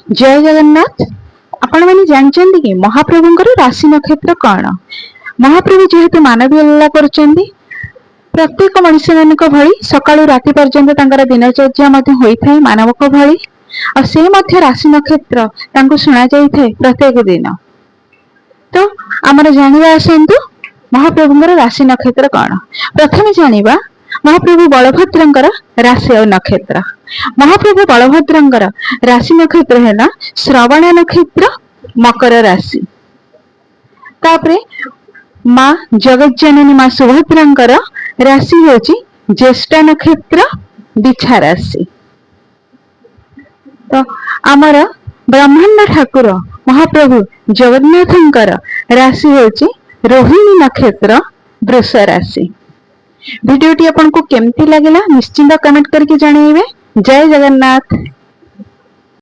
जय जगन्नाथ। आपण मैंने जानते कि महाप्रभुंकर राशि नक्षत्र कौन? महाप्रभु जेहेतु मानवीय लीला करुचंदी प्रत्येक मनुष्य मानक भली सकाळु राति पर्यंत तांकर दिनचर्या मध्ये होइथाय मानवक भली और से मध्य राशि नक्षत्र तांको सुना जाइथाय प्रत्येक दिन। तो आमर जानिबा आसंतु महाप्रभुंकर राशि नक्षत्र कौन। प्रथमे जानिबा महाप्रभु बलभद्रंकर राशि और नक्षत्र। महाप्रभु बलभद्रंकर राशि नक्षत्र है श्रवण नक्षत्र मकर राशि। तापरे माँ जगज्जननी माँ सुभद्रंकर राशि होची ज्येष्ठ नक्षत्र बिछा राशि। तो आमर ब्रह्मांड ठाकुर महाप्रभु जगन्नाथंकर राशि होची रोहिणी नक्षत्र वृष राशि। वीडियोटी आपको केमती लगिला निश्चिंत कमेंट करके जणाइबे। जय जगन्नाथ।